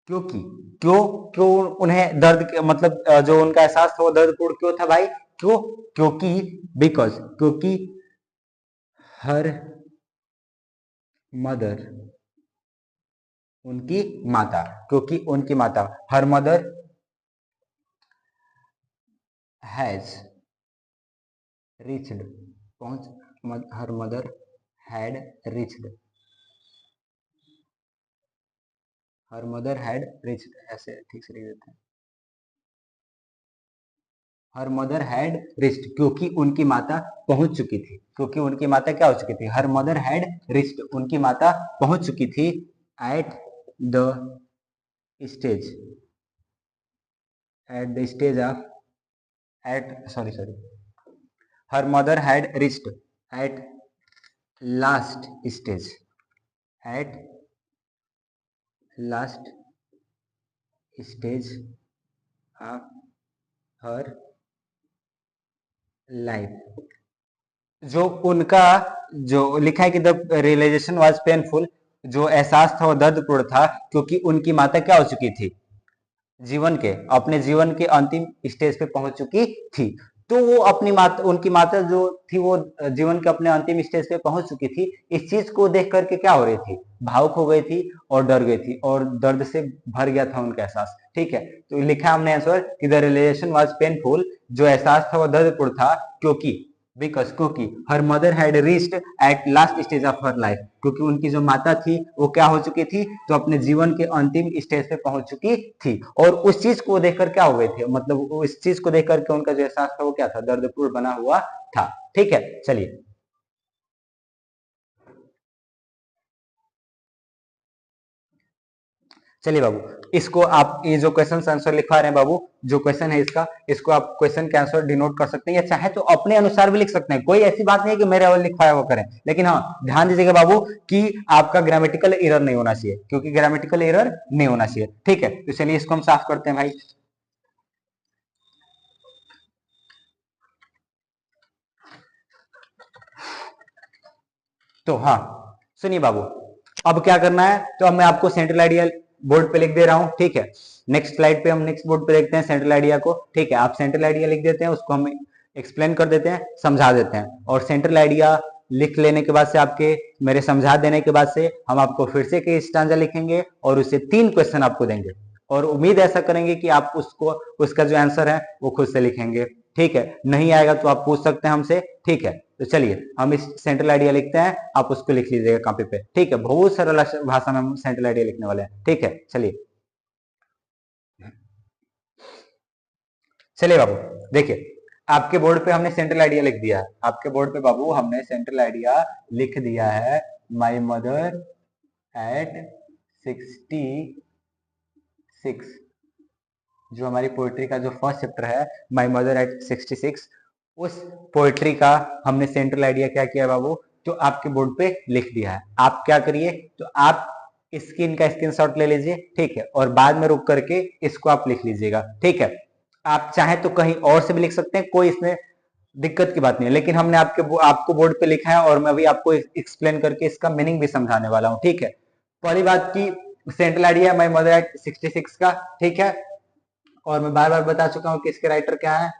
क्योंकि, क्यों, क्यों उन्हें दर्द मतलब जो उनका एहसास था वो दर्दपूर्ण क्यों था भाई, क्यों, क्योंकि, बिकॉज, क्योंकि हर मदर, उनकी माता, क्योंकि उनकी माता, हर मदर हैज रीच्ड, पहुंच, her mother had reached, her mother had reached, ऐसे ठीक से लिख देते हैं, हर मदर हैड रिस्ट, क्योंकि उनकी माता पहुंच चुकी थी, क्योंकि उनकी माता क्या हो चुकी थी, हर मदर हैड रिस्ट, उनकी माता पहुंच चुकी थी at the stage, at the stage of at sorry, her mother had reached at last stage at last stage of her life। जो उनका जो लिखा है कि द रियलाइजेशन वाज पेनफुल, जो एहसास था वो दर्दपूर्ण था, क्योंकि उनकी माता क्या हो चुकी थी, जीवन के अपने जीवन के अंतिम स्टेज पे पहुंच चुकी थी। तो वो अपनी माता, उनकी माता जो थी वो जीवन के अपने अंतिम स्टेज पे पहुंच चुकी थी। इस चीज को देख करके क्या हो रही थी, भावुक हो गई थी और डर गई थी और दर्द से भर गया था उनका एहसास। ठीक है, तो लिखा हमने आंसर कि द रियलाइजेशन वाज पेनफुल, जो एहसास था वो दर्दपूर्ण था, क्योंकि बिकॉज क्योंकि her mother had reached at last stage of her life, क्योंकि उनकी जो माता थी वो क्या हो चुकी थी, तो अपने जीवन के अंतिम स्टेज पे पहुंच चुकी थी। और उस चीज को देखकर क्या हो गए थे, मतलब उस चीज को देख करके उनका जो एहसास था वो क्या था, दर्दपूर्ण बना हुआ था। ठीक है, चलिए चलिए बाबू, इसको आप ये जो क्वेश्चन आंसर लिखवा रहे हैं बाबू, जो क्वेश्चन है इसका, इसको आप क्वेश्चन के आंसर डिनोट कर सकते हैं, या चाहे तो अपने अनुसार भी लिख सकते हैं। कोई ऐसी बात नहीं है कि मेरे वाला लिखवाया वो करें, लेकिन हाँ ध्यान दीजिएगा बाबू कि आपका ग्रामेटिकल एरर नहीं होना चाहिए, क्योंकि ग्रामेटिकल एरर नहीं होना चाहिए। ठीक है, तो चलिए इसको हम साफ करते हैं भाई। तो हाँ सुनिए बाबू, अब क्या करना है, तो अब मैं आपको सेंट्रल आइडिया बोर्ड पे लिख दे रहा हूं। ठीक है, नेक्स्ट स्लाइड पे हम नेक्स्ट बोर्ड पे देखते हैं सेंट्रल आइडिया को। ठीक है, आप सेंट्रल आइडिया लिख देते हैं, उसको हम एक्सप्लेन कर देते हैं, समझा देते हैं। और सेंट्रल आइडिया लिख लेने के बाद से, आपके मेरे समझा देने के बाद से, हम आपको फिर से कई स्टांजा लिखेंगे और उससे 3 क्वेश्चन आपको देंगे, और उम्मीद ऐसा करेंगे कि आप उसको, उसका जो आंसर है वो खुद से लिखेंगे। ठीक है, नहीं आएगा तो आप पूछ सकते हैं हमसे। ठीक है, तो चलिए हम इस सेंट्रल आइडिया लिखते हैं, आप उसको लिख लीजिएगा कॉपी पे। ठीक है, बहुत सरल भाषा में हम सेंट्रल आइडिया लिखने वाले हैं। ठीक है, चलिए चलिए बाबू, देखिए आपके बोर्ड पे हमने सेंट्रल आइडिया लिख दिया है। आपके बोर्ड पे बाबू हमने सेंट्रल आइडिया लिख दिया है, माई मदर एट 66, जो हमारी पोएट्री का जो फर्स्ट चैप्टर है, माई मदर एट 66, उस पोएट्री का हमने सेंट्रल आइडिया क्या किया बाबू, तो आपके बोर्ड पे लिख दिया है। आप क्या करिए, तो आप स्क्रीन का स्क्रीनशॉट ले लीजिए। ठीक है, और बाद में रुक करके इसको आप लिख लीजिएगा। ठीक है, आप चाहे तो कहीं और से भी लिख सकते हैं, कोई इसमें दिक्कत की बात नहीं है, लेकिन हमने आपको बोर्ड पे लिखा है और मैं अभी आपको एक्सप्लेन करके इसका मीनिंग भी समझाने वाला हूँ। ठीक है, पहली बात की central idea my mother eight 66 का। ठीक है, और मैं बार बार बता चुका हूं कि इसके राइटर क्या है,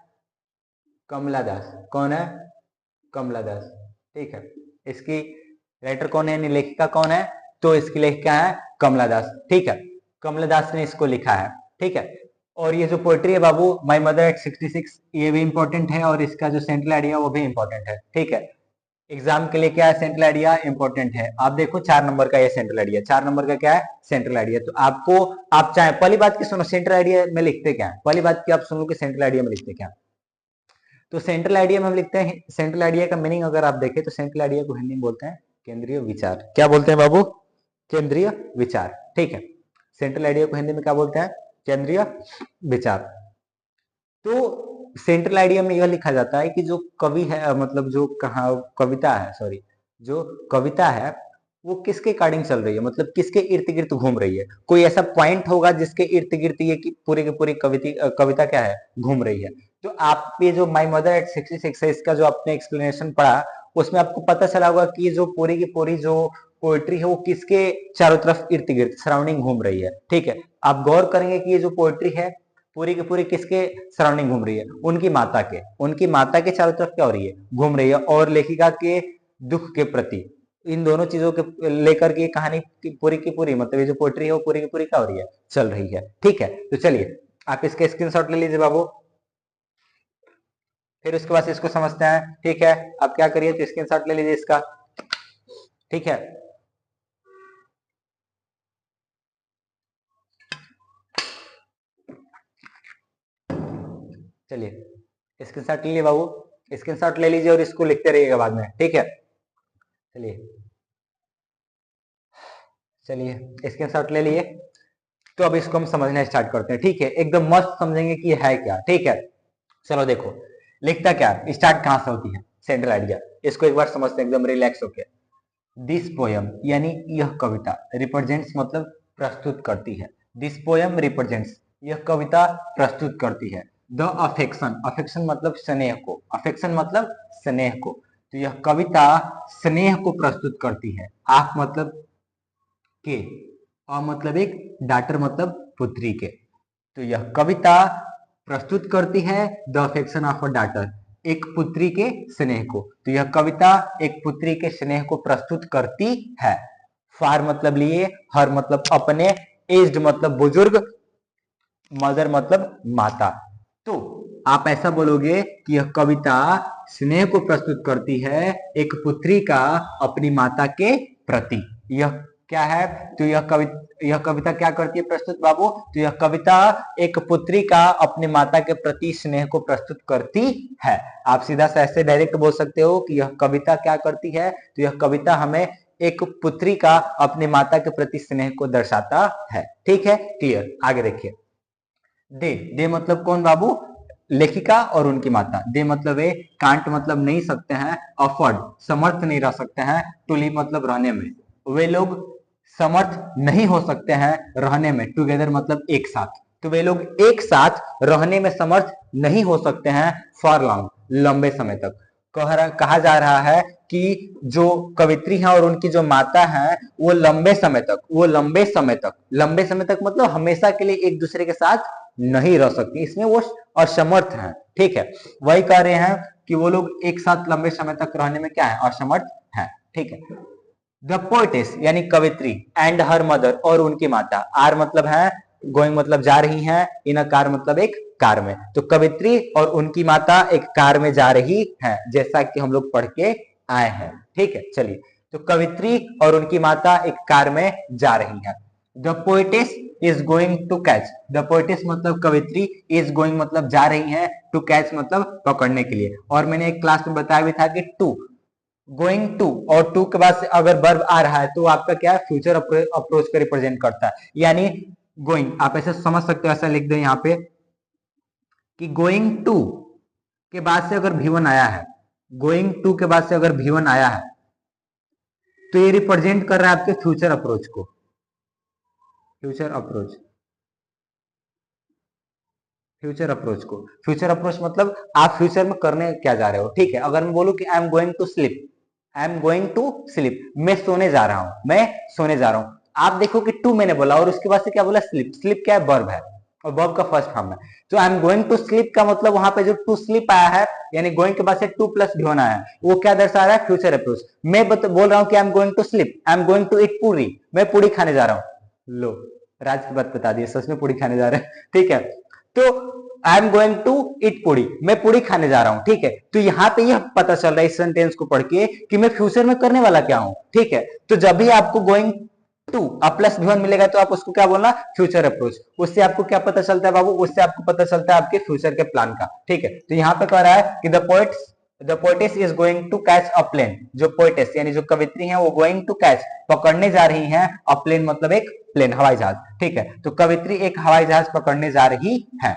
कमला दास। कौन है, कमला दास। ठीक है, इसकी राइटर कौन है, यानी लेखिका कौन है, तो इसकी लेखिका है कमला दास। ठीक है, कमला दास ने इसको लिखा है। ठीक है, और ये जो पोएट्री है बाबू, माई मदर एट 66, ये भी इंपॉर्टेंट है, और इसका जो सेंट्रल आइडिया वो भी इंपॉर्टेंट है। ठीक है, एग्जाम के लिए क्या है, सेंट्रल आइडिया इंपॉर्टेंट है। आप देखो 4 नंबर का ये सेंट्रल आइडिया, 4 नंबर का क्या है, सेंट्रल आइडिया। तो आपको, आप चाहे पहली बात की सुनो, सेंट्रल आइडिया में लिखते क्या है, पहली बात की आप सुनो कि सेंट्रल आइडिया में लिखते क्या। तो सेंट्रल आइडिया में हम लिखते हैं, सेंट्रल आइडिया का मीनिंग अगर आप देखें तो सेंट्रल आइडिया को हिंदी में बोलते हैं केंद्रीय विचार। क्या बोलते हैं बाबू, केंद्रीय विचार। ठीक है, सेंट्रल आइडिया को हिंदी में क्या बोलते हैं, केंद्रीय विचार। तो सेंट्रल आइडिया में यह लिखा जाता है कि जो कवि है, मतलब जो कहा कविता है, सॉरी, जो कविता है वो किसके अकॉर्डिंग चल रही है, मतलब किसके इर्द गिर्द घूम रही है। कोई ऐसा पॉइंट होगा जिसके इर्द गिर्द ये की पूरी की पूरी कविता क्या है, घूम रही है। तो आप ये जो माई मदर एट 66 है, इसका जो आपने एक्सप्लेनेशन पढ़ा, उसमें आपको पता चला होगा कि ये जो पूरी की पूरी जो पोएट्री है वो किसके चारों तरफ इर्द गिर्द सराउंडिंग घूम रही है। ठीक है, आप गौर करेंगे कि ये जो पोएट्री है पूरी की पूरी किसके सराउंडिंग घूम रही है, उनकी माता के चारों तरफ क्या हो रही है, घूम रही है, और लेखिका के दुख के प्रति, इन दोनों चीजों के लेकर के कहानी की पूरी मतलब ये जो पोएट्री है वो पूरी की पूरी क्या हो रही है, चल रही है। ठीक है, तो चलिए आप इसके स्क्रीनशॉट ले लीजिए बाबू, फिर उसके बाद इसको समझते हैं। ठीक है, आप क्या करिए, तो स्क्रीनशॉट ले लीजिए इसका। ठीक है, चलिए स्क्रीनशॉट ले लीजिए बाबू, स्क्रीनशॉट ले लीजिए और इसको लिखते रहिएगा बाद में। ठीक है, चलिए चलिए स्क्रीनशॉट ले लिए, तो अब इसको हम समझना स्टार्ट करते हैं। ठीक है, एकदम मस्त समझेंगे कि ये है क्या। ठीक है, चलो देखो लिखता क्या, स्टार्ट कहां से होती है, सेंट्रल आइडिया, इसको एक बार समझते हैं एकदम रिलैक्स होके। दिस पोयम यानी यह कविता, रिप्रेजेंट्स मतलब प्रस्तुत करती है, दिस पोयम रिप्रेजेंट्स यह कविता प्रस्तुत करती है द अफेक्शन, अफेक्शन मतलब स्नेह को, अफेक्शन मतलब स्नेह को, तो यह कविता स्नेह को प्रस्तुत करती है। आप मतलब के, अ मतलब एक, डाटर मतलब पुत्री के, तो यह कविता प्रस्तुत करती है the affection of a daughter, एक पुत्री के स्नेह को, तो यह कविता एक पुत्री के स्नेह को प्रस्तुत करती है। फार मतलब लिए, हर मतलब अपने, एज्ड मतलब बुजुर्ग, मदर मतलब माता। तो आप ऐसा बोलोगे कि यह कविता स्नेह को प्रस्तुत करती है एक पुत्री का अपनी माता के प्रति। यह क्या है, तो यह कविता क्या करती है प्रस्तुत बाबू, तो यह कविता एक पुत्री का अपनी माता के प्रति स्नेह को प्रस्तुत करती है। आप सीधा सा ऐसे डायरेक्ट बोल सकते हो कि यह कविता क्या करती है, तो यह कविता हमें एक पुत्री का अपनी माता के प्रति स्नेह को दर्शाता है। ठीक है, क्लियर, आगे देखिए। दे, दे मतलब कौन बाबू, लेखिका और उनकी माता। दे मतलब वे, कांट मतलब नहीं सकते हैं, अफोर्ड समर्थ नहीं रह सकते हैं, टू लिव मतलब रहने में, वे लोग समर्थ नहीं हो सकते हैं रहने में, टुगेदर मतलब एक साथ, तो वे लोग एक साथ रहने में समर्थ नहीं हो सकते हैं फॉर लॉन्ग लंबे समय तक। कहा जा रहा है कि जो कवित्री हैं और उनकी जो माता हैं वो लंबे समय तक, लंबे समय तक मतलब हमेशा के लिए एक दूसरे के साथ नहीं रह सकती, इसमें वो असमर्थ हैं। ठीक है, वही कह रहे हैं कि वो लोग एक साथ लंबे समय तक रहने में क्या है, असमर्थ हैं। ठीक है, द पोएटेस यानी कवित्री एंड हर मदर और उनकी माता, आर मतलब है गोइंग मतलब जा रही हैं, इन अ कार मतलब एक कार में, तो कवित्री और उनकी माता एक कार में जा रही हैं, जैसा कि हम लोग पढ़ के आए हैं। ठीक है, चलिए, तो कवित्री और उनकी माता एक कार में जा रही हैं। The poetess is going to catch, the poetess मतलब कवित्री, इज गोइंग मतलब जा रही है, टू कैच मतलब पकड़ने के लिए। और मैंने एक क्लास में बताया भी था कि टू, गोइंग टू और टू के बाद से अगर वर्ब आ रहा है तो आपका क्या है, फ्यूचर अप्रोच को रिप्रेजेंट करता है। यानी गोइंग आप ऐसे समझ सकते हो, ऐसा लिख दो यहाँ पे कि गोइंग टू के बाद से अगर V1 आया है, गोइंग टू के बाद से अगर V1 आया है तो ये रिप्रेजेंट कर रहा है आपके फ्यूचर अप्रोच को, फ्यूचर अप्रोच, फ्यूचर अप्रोच को, फ्यूचर अप्रोच मतलब आप फ्यूचर में करने क्या जा रहे हो। ठीक है, अगर मैं बोलूं कि I am going to sleep, I am going to sleep, मैं सोने जा रहा हूं, मैं सोने जा रहा हूं, आप देखो कि टू मैंने बोला और उसके बाद से क्या बोला, स्लीप, स्लीप क्या है, वर्ब है और वर्ब का फर्स्ट फॉर्म है, तो I am going to sleep का मतलब वहां पे जो टू स्लीप आया है यानी गोइंग के बाद से टू प्लस V1 आया है, वो क्या दर्शा रहा है, फ्यूचर अप्रोच। मैं बोल रहा हूं कि I am going to sleep, I am going to eat puri, मैं पूरी खाने जा रहा हूं, लो राज की बात बता दी, सच में पूरी खाने जा रहे हैं। ठीक है, तो I am going to eat puri, मैं पूरी खाने जा रहा हूं। ठीक है, तो यहाँ पे यह पता चल रहा है इस सेंटेंस को पढ़ के कि मैं फ्यूचर में करने वाला क्या हूं। ठीक है, तो जब भी आपको गोइंग टू अब प्लस V1 मिलेगा तो आप उसको क्या बोलना, फ्यूचर अप्रोच। उससे आपको क्या पता चलता है बाबू, उससे आपको पता चलता है आपके फ्यूचर के प्लान का। ठीक है, तो यहाँ पे कह रहा है कि the poetess is going to catch a plane, जो पोएटेस यानी जो कवित्री है वो गोइंग टू कैच पकड़ने जा रही हैं, अ प्लेन मतलब एक प्लेन, हवाई जहाज। ठीक है, तो कवित्री एक हवाई जहाज पकड़ने जा रही है।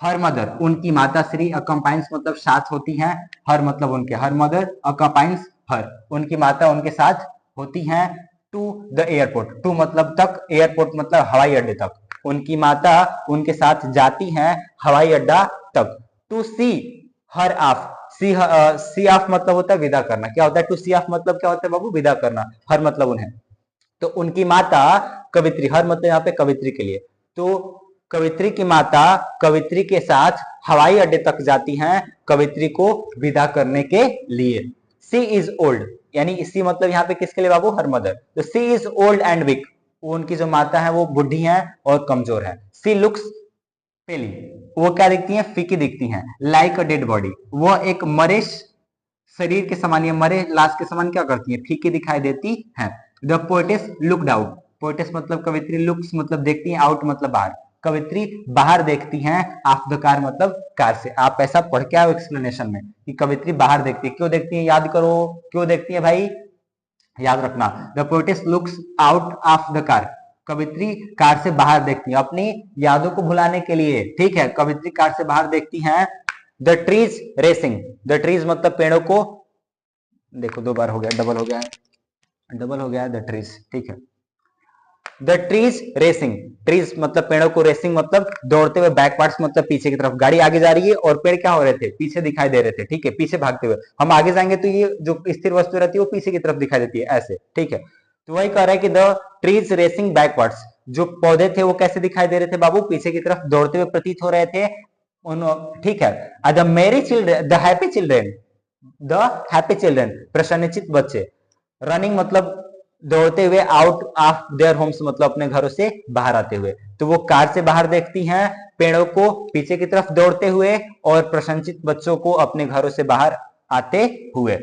हर मदर उनकी माता श्री, अकम्पाइंस मतलब साथ होती हैं, हर मतलब उनके, हर मदर अकम्पाइंस हर, उनकी माता उनके साथ होती हैं, टू द एयरपोर्ट, टू मतलब तक, एयरपोर्ट मतलब हवाई अड्डे तक, उनकी माता उनके साथ जाती हैं हवाई अड्डा तक। To see her off, see off मतलब होता है विदा करना, क्या होता है टू सी ऑफ मतलब क्या होता है बाबू, विदा करना, हर मतलब उन्हें, तो उनकी माता कवित्री, हर मतलब यहाँ पे कवित्री के लिए, तो कवित्री की माता कवित्री के साथ हवाई अड्डे तक जाती हैं कवित्री को विदा करने के लिए। सी इज ओल्ड यानी सी मतलब यहाँ पे किसके लिए बाबू, हर मदर, तो सी इज ओल्ड एंड वीक, उनकी जो माता है वो बुढ़ी हैं और कमजोर है। सी लुक्स पेली, वो क्या दिखती हैं, फीकी दिखती हैं, लाइक अ डेड बॉडी, वो एक मरे शरीर के समान या मरे लाश के समान क्या करती हैं, फीकी दिखाई देती हैं। The poetess looked out, poetess मतलब कवित्री, लुक्स मतलब देखती हैं, आउट मतलब बाहर, कवित्री बाहर देखती हैं, ऑफ द कार मतलब कार से। आप ऐसा पढ़ के आओ एक्सप्लेनेशन में कि कवित्री बाहर देखती है, क्यों देखती है, याद करो क्यों देखती है भाई, याद रखना। The poetess looks out of the car, कवित्री कार से बाहर देखती है अपनी यादों को भुलाने के लिए। ठीक है, कवित्री कार से बाहर देखती हैं the trees racing, the trees मतलब पेड़ों को, देखो 2 बार हो गया, डबल हो गया है, डबल हो गया है, द ट्रीज, ठीक है। द ट्रीज रेसिंग, ट्रीज मतलब पेड़ों को, रेसिंग मतलब दौड़ते हुए, बैकवर्ड्स मतलब पीछे की तरफ, गाड़ी आगे जा रही है और पेड़ क्या हो रहे थे, पीछे दिखाई दे रहे थे, ठीक है, पीछे भागते हुए। हम आगे जाएंगे तो ये जो स्थिर वस्तु रहती है वो पीछे की तरफ दिखाई देती है, ऐसे, ठीक है। तो वही कह रहा है कि द ट्रीज रेसिंग बैकवर्ड्स, जो पौधे थे वो कैसे दिखाई दे रहे थे बाबू, पीछे की तरफ दौड़ते हुए प्रतीत हो रहे थे उन, ठीक है। The merry children, the happy children, the happy children प्रसन्नचित बच्चे, रनिंग मतलब दौड़ते हुए, आउट ऑफ देयर होम्स मतलब अपने घरों से बाहर आते हुए। तो वो कार से बाहर देखती हैं पेड़ों को पीछे की तरफ दौड़ते हुए और प्रसन्नचित बच्चों को अपने घरों से बाहर आते हुए,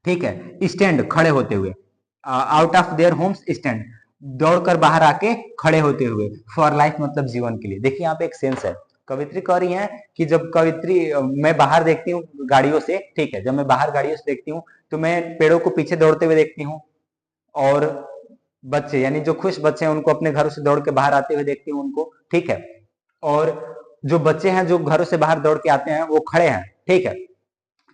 ठीक है। स्टैंड खड़े होते हुए, out of their homes stand, दौड़कर बाहर आके खड़े होते हुए, फॉर लाइफ मतलब जीवन के लिए। देखिए यहाँ पे एक सेंस है, कवित्री कह रही है कि जब कवित्री मैं बाहर देखती हूँ गाड़ियों से, ठीक है, जब मैं बाहर गाड़ियों से देखती हूँ तो मैं पेड़ों को पीछे दौड़ते हुए देखती हूँ, और बच्चे यानी जो खुश बच्चे हैं उनको अपने घरों से दौड़ के बाहर आते हुए देखती हूँ उनको, ठीक है। और जो बच्चे हैं जो घरों से बाहर दौड़ के आते हैं वो खड़े हैं, ठीक है,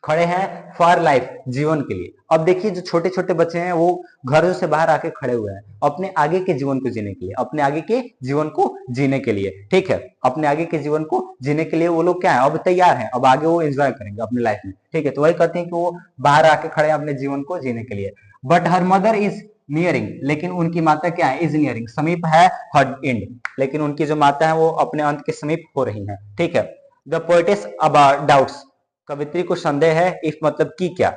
खड़े हैं फॉर लाइफ जीवन के लिए। अब देखिए जो छोटे छोटे बच्चे हैं वो घरों से बाहर आके खड़े हुए हैं अपने आगे के जीवन को जीने के लिए, अपने आगे के जीवन को जीने के लिए, ठीक है, अपने आगे के जीवन को जीने के लिए वो लोग क्या है, अब तैयार हैं, अब आगे वो एंजॉय करेंगे अपनी लाइफ में, ठीक है। तो वही कहते हैं कि वो बाहर आके खड़े हैं अपने जीवन को जीने के लिए। But her mother is nearing, लेकिन उनकी माता क्या है, इज नियरिंग समीप है, हर एंड, लेकिन उनकी जो माता है वो अपने अंत के समीप हो रही है, ठीक है। द पोएटिस अबाउट डाउट्स, कवित्री को संदेह है, इफ मतलब की क्या,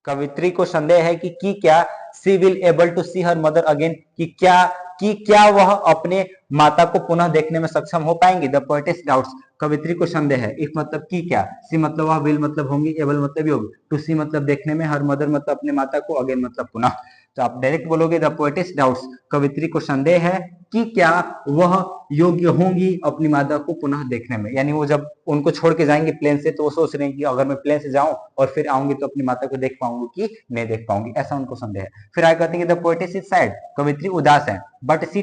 कवित्री को संदेह है कि क्या she will able to see her mother again, कि क्या वह अपने माता को पुनः देखने में सक्षम हो पाएंगी। द पोएटिस डाउट्स, कवित्री को संदेह है, इफ मतलब की क्या, सी मतलब वह, विल मतलब होंगी, एबल मतलब योग्य, टू सी मतलब देखने में, हर मदर मतलब अपने माता को, अगेन मतलब पुनः। तो आप डायरेक्ट बोलोगे द पोएटिस डाउट्स, कवित्री को संदेह है कि क्या वह योग्य होंगी अपनी माता को पुनः देखने में, यानी वो जब उनको छोड़ के जाएंगे प्लेन से तो वो सोच रहे हैं कि अगर मैं प्लेन से जाऊं और फिर आऊंगी तो अपनी माता को देख पाऊंगी कि नहीं देख पाऊंगी, ऐसा उनको संदेह है। फिर आगे कहते हैं कि द पोएटिस इज सैड, कवित्री उदास है, बट सी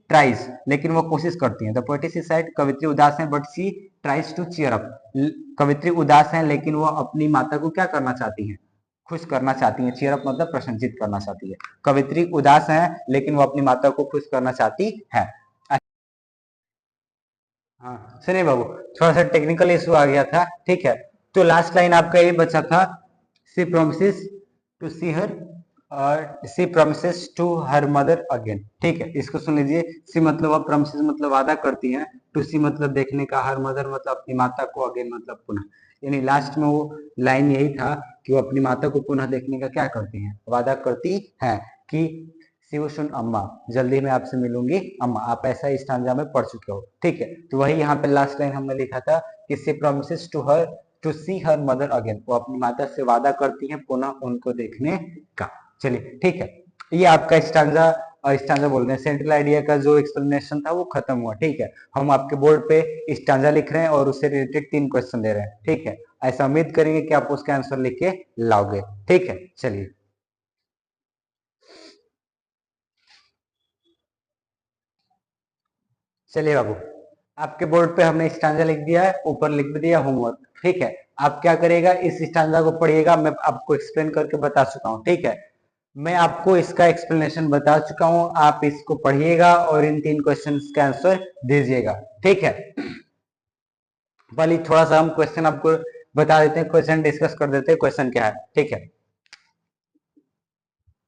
ट्राइज, लेकिन वो कोशिश करती है। द पोएटिस इज सैड, कवित्री उदास है, but she tries to cheer up, कवित्री उदास है लेकिन वो अपनी माता को क्या करना चाहती है, खुश करना चाहती है। चीयर अप मतलब प्रसन्नचित करना चाहती है। कवित्री उदास है लेकिन वो अपनी माता को खुश करना चाहती है। हाँ सुनिए बाबू, थोड़ा सा टेक्निकल इशू आ गया था, ठीक है। तो लास्ट लाइन आपका ये बचा था, सी प्रोमिसेस टू सी हर, और she promises to her mother again, ठीक है। इसको सुन लीजिए, सी मतलब अब, प्रोमिसेस मतलब वादा करती है, टू सी मतलब देखने का, हर मदर मतलब अपनी माता को, अगेन मतलब पुनः, यानी लास्ट में वो लाइन यही था कि वो अपनी माता को पुनः देखने का क्या करती हैं, वादा करती है कि शिवसुन अम्मा, जल्दी मैं आपसे मिलूंगी अम्मा। आप ऐसा इस स्टांजा में पढ़ चुके हो, ठीक है। तो वही यहाँ पे लास्ट लाइन हमने लिखा था कि she promises to her to see her mother again, वो अपनी माता से वादा करती है पुनः उनको देखने का। चलिए ठीक है, ये आपका स्टांजा, स्टांजा बोल रहे हैं, सेंट्रल आइडिया का जो एक्सप्लेनेशन था वो खत्म हुआ, ठीक है। हम आपके बोर्ड पे स्टांजा लिख रहे हैं और उससे रिलेटेड 3 क्वेश्चन दे रहे हैं, ठीक है। ऐसा उम्मीद करेंगे कि आप उसका आंसर लिख के लाओगे, ठीक है। चलिए चलिए बाबू, आपके बोर्ड पे हमने स्टांजा लिख दिया है, ऊपर लिख भी दिया होमवर्क, ठीक है। आप क्या करेगा, इस स्टांजा को पढ़िएगा, मैं आपको एक्सप्लेन करके बता चुका हूँ, ठीक है। मैं आपको इसका एक्सप्लेनेशन बता चुका हूँ, आप इसको पढ़िएगा और इन 3 क्वेश्चन का आंसर दीजिएगा, ठीक है। पहले थोड़ा सा हम क्वेश्चन आपको बता देते हैं, क्वेश्चन डिस्कस कर देते हैं, क्वेश्चन क्या है, ठीक है।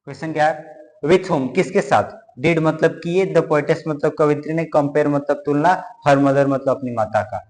क्वेश्चन क्या है, विथ होम किसके साथ, डिड मतलब किए, द पोएटेस मतलब कवित्री ने, कंपेयर मतलब तुलना, हर मदर मतलब अपनी माता का।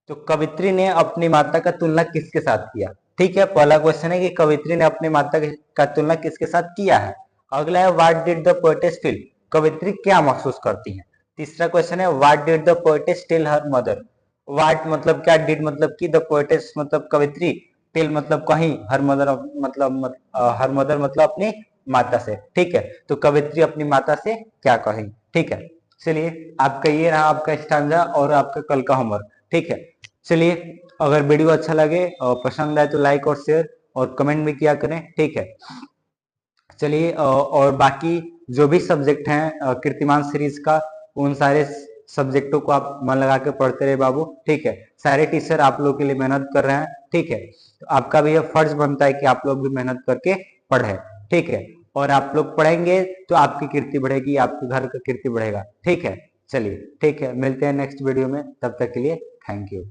तो कवित्री ने अपनी माता का तुलना किसके साथ किया, ठीक है। पहला क्वेश्चन है कि कवित्री ने अपनी माता का तुलना किसके साथ किया है। अगला है what did the poetess feel, कवित्री क्या महसूस करती है। तीसरा क्वेश्चन है what did the poetess tell her mother, what मतलब क्या, डिड मतलब की, द पोएटेस मतलब कवित्री, टेल मतलब कहीं, हर मदर मतलब हर मदर मतलब अपनी माता से, ठीक है। तो कवित्री अपनी माता से क्या कही, ठीक है। चलिए आपका ये रहा आपका स्टांजा और आपका कल का होमवर्क, ठीक है। चलिए अगर वीडियो अच्छा लगे और पसंद आए तो लाइक और शेयर और कमेंट भी किया करें, ठीक है। चलिए और बाकी जो भी सब्जेक्ट हैं कीर्तिमान सीरीज का, उन सारे सब्जेक्टों को आप मन लगा के पढ़ते रहे बाबू, ठीक है। सारे टीचर आप लोग के लिए मेहनत कर रहे हैं, ठीक है। तो आपका भी यह फर्ज बनता है कि आप लोग भी मेहनत करके पढ़े, ठीक है। और आप लोग पढ़ेंगे तो आपकी कीर्ति बढ़ेगी, आपके घर का कीर्ति बढ़ेगा, ठीक है। चलिए ठीक है, मिलते हैं नेक्स्ट वीडियो में, तब तक के लिए थैंक यू।